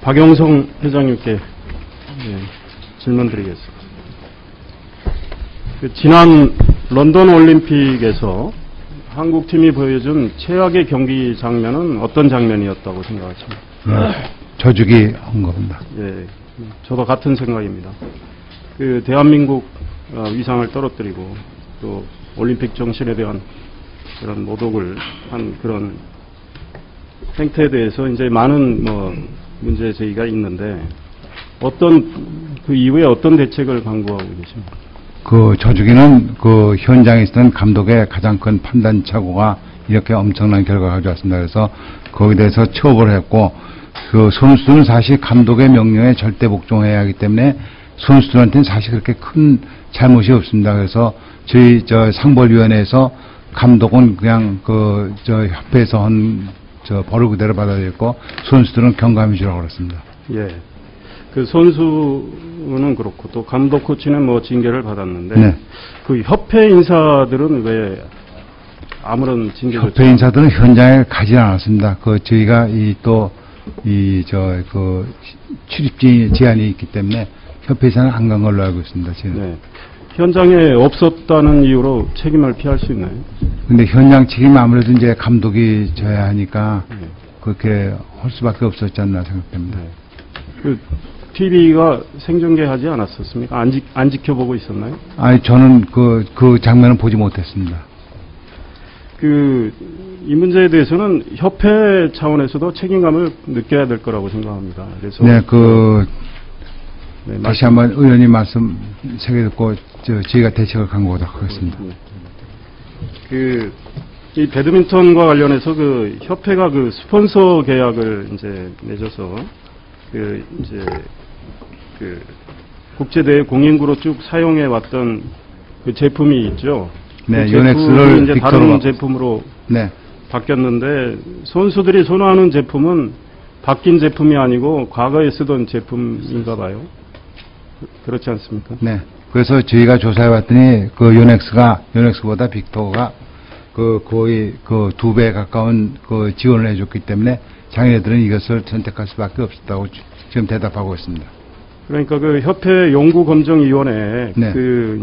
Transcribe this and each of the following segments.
박영성 회장님께 질문드리겠습니다. 지난 런던 올림픽에서 한국팀이 보여준 최악의 경기 장면은 어떤 장면이었다고 생각하십니까? 저주기 한 겁니다. 예, 저도 같은 생각입니다. 그 대한민국 위상을 떨어뜨리고 또 올림픽 정신에 대한 그런 모독을 한 그런 행태에 대해서 이제 많은 문제 제기가 있는데 그 이후에 어떤 대책을 강구하고 계십니까? 그 저주기는 그 현장에 있었던 감독의 가장 큰 판단 착오가 이렇게 엄청난 결과가 가져왔습니다. 그래서 거기에 대해서 처벌을 했고, 그 선수들은 사실 감독의 명령에 절대 복종해야 하기 때문에 선수들한테는 사실 그렇게 큰 잘못이 없습니다. 그래서 저희 상벌위원회에서 감독은 그냥 협회에서 한 벌을 그대로 받아들였고, 선수들은 경감해 주라고 그랬습니다. 예. 그 선수는 그렇고 또 감독 코치는 징계를 받았는데, 네. 그 협회 인사들은 왜 아무런 징계를? 협회 인사들은 현장에 가지 않았습니다. 저희가 출입 제한이 있기 때문에 협회에서는 안 간 걸로 알고 있습니다. 저는. 네. 현장에 없었다는 이유로 책임을 피할 수 있나요? 근데 현장 책임 아무래도 이제 감독이 져야 하니까 그렇게 할 수밖에 없었지 않나 생각됩니다. 네. 그 TV가 생중계하지 않았었습니까? 안 지켜보고 있었나요? 아니, 저는 그 장면은 보지 못했습니다. 이 문제에 대해서는 협회 차원에서도 책임감을 느껴야 될 거라고 생각합니다. 그래서 네, 다시 한번 의원님 말씀 새겨 듣고 저희가 대책을 강구하도록 하겠습니다. 이 배드민턴과 관련해서 협회가 스폰서 계약을 이제 맺어서 국제대회 공인구로 쭉 사용해 왔던 그 제품이 있죠. 네, 그 요넥스를 이제 다른 제품으로 네. 바뀌었는데, 선수들이 선호하는 제품은 바뀐 제품이 아니고 과거에 쓰던 제품인가 봐요. 그렇지 않습니까? 네. 그래서 저희가 조사해 봤더니 요넥스보다 빅토가 거의 2배 가까운 지원을 해줬기 때문에 자기네들은 이것을 선택할 수밖에 없었다고 지금 대답하고 있습니다. 그러니까 협회 연구검증위원회에 네.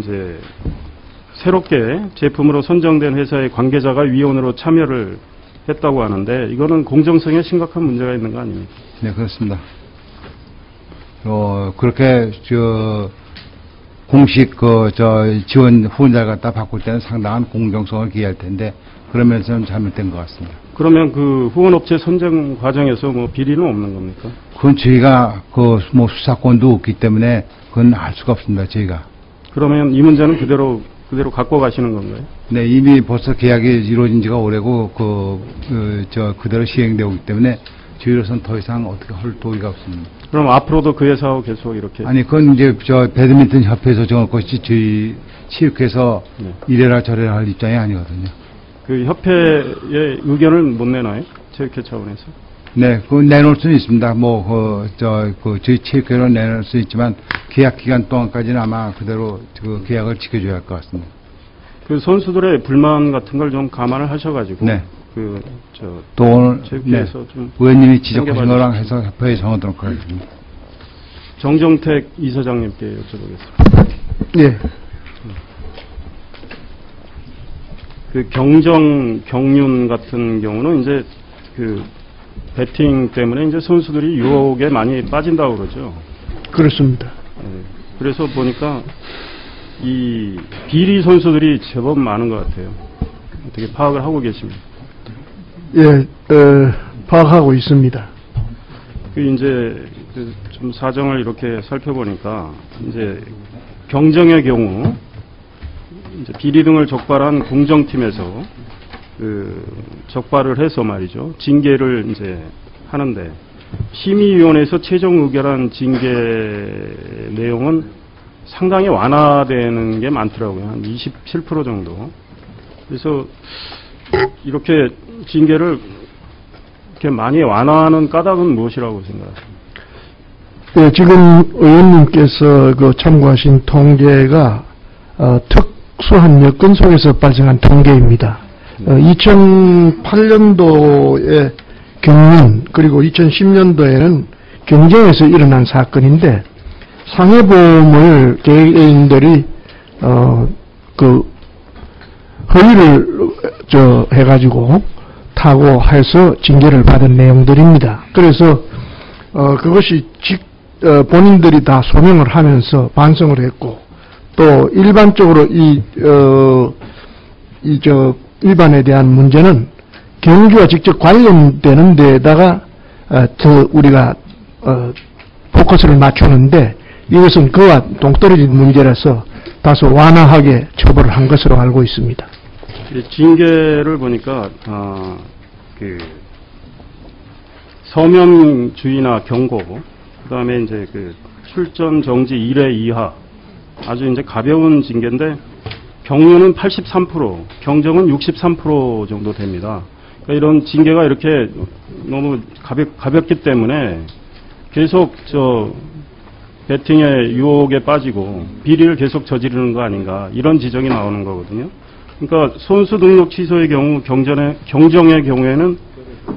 이제 새롭게 제품으로 선정된 회사의 관계자가 위원으로 참여를 했다고 하는데, 이거는 공정성에 심각한 문제가 있는 거 아닙니까? 네, 그렇습니다. 그렇게 공식 지원 후원자를 갖다 바꿀 때는 상당한 공정성을 기할 텐데, 그러면서는 잘못된 것 같습니다. 그러면 후원업체 선정 과정에서 비리는 없는 겁니까? 그건 저희가 수사권도 없기 때문에 그건 알 수가 없습니다. 저희가. 그러면 이 문제는 그대로 갖고 가시는 건가요? 네, 이미 벌써 계약이 이루어진 지가 오래고 그대로 시행되고 있기 때문에 저희로서는 더 이상 어떻게 할 도리가 없습니다. 그럼 앞으로도 그 회사하고 계속 이렇게? 아니, 그건 이제 배드민턴 협회에서 정할 것이 저희 체육회에서 이래라 저래라 할 입장이 아니거든요. 그 협회의 의견을 못 내나요? 체육회 차원에서? 네, 내놓을 수는 있습니다. 저희 체육회로 내놓을 수 있지만, 계약 기간 동안까지는 아마 그대로 계약을 지켜줘야 할 것 같습니다. 선수들의 불만 같은 걸 좀 감안을 하셔가지고. 네. 또 오늘, 체육회에서 좀. 의원님이 지적하신 거랑 해서 협회에 정하도록 하겠습니다. 정정택 이사장님께 여쭤보겠습니다. 네. 경륜 같은 경우는 이제 배팅 때문에 이제 선수들이 유혹에 많이 빠진다고 그러죠. 그렇습니다. 네. 그래서 보니까 이 비리 선수들이 제법 많은 것 같아요. 어떻게 파악을 하고 계십니까? 예, 파악하고 있습니다. 이제 좀 사정을 이렇게 살펴보니까 이제 경정의 경우 이제 비리 등을 적발한 공정팀에서 적발을 해서 말이죠, 징계를 이제 하는데, 심의위원회에서 최종 의결한 징계 내용은 상당히 완화되는 게 많더라고요. 한 27% 정도. 그래서 이렇게 징계를 이렇게 많이 완화하는 까닭은 무엇이라고 생각하십니까? 네, 지금 의원님께서 참고하신 통계가 특수한 여건 속에서 발생한 통계입니다. 2008년도에 경륜, 그리고 2010년도에는 경쟁에서 일어난 사건인데 상해보험을 개개인들이 허위를 해가지고 타고 해서 징계를 받은 내용들입니다. 그래서 그것이 본인들이 다 소명을 하면서 반성을 했고 또 일반적으로 일반에 대한 문제는 경주와 직접 관련되는 데에다가 더 우리가 포커스를 맞추는데 이것은 그와 동떨어진 문제라서 다소 완화하게 처벌을 한 것으로 알고 있습니다. 징계를 보니까 서면 주의나 경고, 그다음에 이제 출전 정지 1회 이하 아주 이제 가벼운 징계인데 경륜은 83%, 경정은 63% 정도 됩니다. 그러니까 이런 징계가 이렇게 너무 가볍기 때문에 계속 배팅의 유혹에 빠지고 비리를 계속 저지르는 거 아닌가 이런 지적이 나오는 거거든요. 그러니까 선수 등록 취소의 경우 경정의 경우에는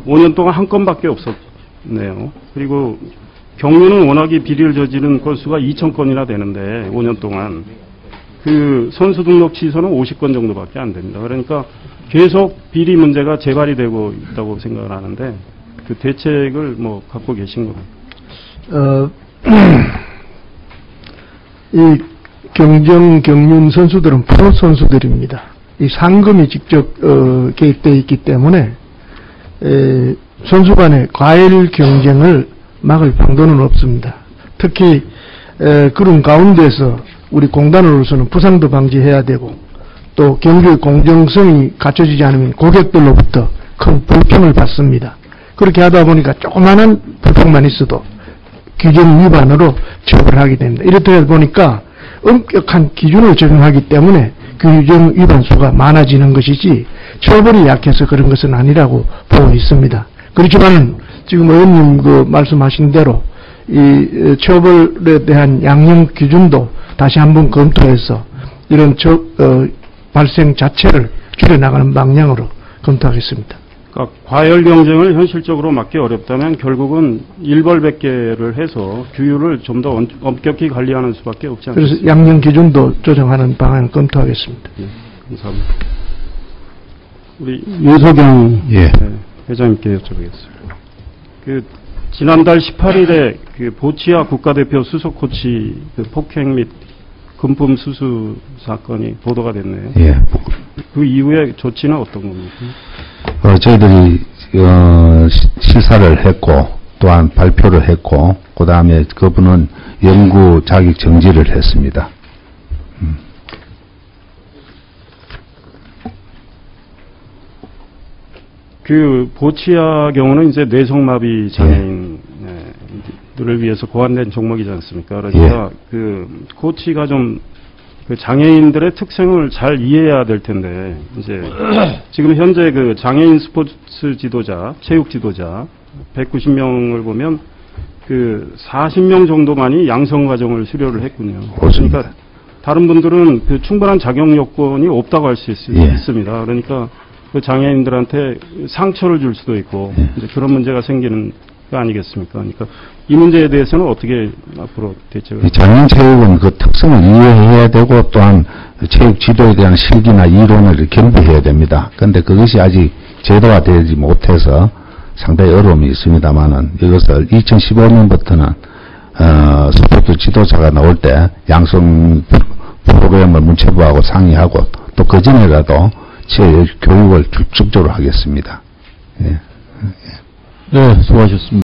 5년 동안 한 건밖에 없었네요. 그리고 경륜은 워낙에 비리를 저지른 건수가 2,000건이나 되는데 5년 동안 그 선수 등록 취소는 50건 정도밖에 안 됩니다. 그러니까 계속 비리 문제가 재발이 되고 있다고 생각을 하는데 그 대책을 뭐 갖고 계신 겁니다. 이 경륜 선수들은 프로 선수들입니다. 이 상금이 직접 개입되어 있기 때문에 선수 간의 과일 경쟁을 막을 방도는 없습니다. 특히 그런 가운데서 우리 공단으로서는 부상도 방지해야 되고 또 경주의 공정성이 갖춰지지 않으면 고객들로부터 큰 불평을 받습니다. 그렇게 하다 보니까 조그마한 불평만 있어도 규정 위반으로 처벌하게 됩니다. 이렇다 보니까 엄격한 기준을 적용하기 때문에 규정 위반 수가 많아지는 것이지 처벌이 약해서 그런 것은 아니라고 보고 있습니다. 그렇지만 지금 의원님 말씀하신 대로 이 처벌에 대한 양형 기준도 다시 한번 검토해서 이런 발생 자체를 줄여나가는 방향으로 검토하겠습니다. 그러니까 과열 경쟁을 현실적으로 막기 어렵다면 결국은 일벌백계를 해서 규율을 좀 더 엄격히 관리하는 수밖에 없지 않습니까? 그래서 양형 기준도 조정하는 방안을 검토하겠습니다. 네, 감사합니다. 우리 유석영 회장님께 여쭤보겠습니다. 지난달 18일에 보치아 국가대표 수석 코치 폭행 및 금품 수수 사건이 보도가 됐네요. 예. 그 이후에 조치는 어떤 겁니까? 저희들이 시사를 했고 또한 발표를 했고 그 다음에 그분은 연구 자격 정지를 했습니다. 그 보치아 경우는 이제 뇌성마비 장애인들을 위해서 고안된 종목이지 않습니까? 그러니까 그 코치가 좀 그 장애인들의 특성을 잘 이해해야 될 텐데 이제 지금 현재 그 장애인 스포츠 지도자, 체육 지도자 190명을 보면 그 40명 정도만이 양성 과정을 수료를 했군요. 그렇습니다. 그러니까 다른 분들은 그 충분한 자격 요건이 없다고 할 수 있습니다. 그러니까 그 장애인들한테 상처를 줄 수도 있고 이제 그런 문제가 생기는 거 아니겠습니까? 그러니까 이 문제에 대해서는 어떻게 앞으로 대책을? 장애인 체육은 그 특성을 이해해야 되고 또한 체육 지도에 대한 실기나 이론을 겸비해야 됩니다. 그런데 그것이 아직 제도화되지 못해서 상당히 어려움이 있습니다만은 이것을 2015년부터는 스포츠 지도자가 나올 때 양성 프로그램을 문체부하고 상의하고 또 그 전에라도 교육을 적극적으로 하겠습니다. 예. 네, 수고하셨습니다.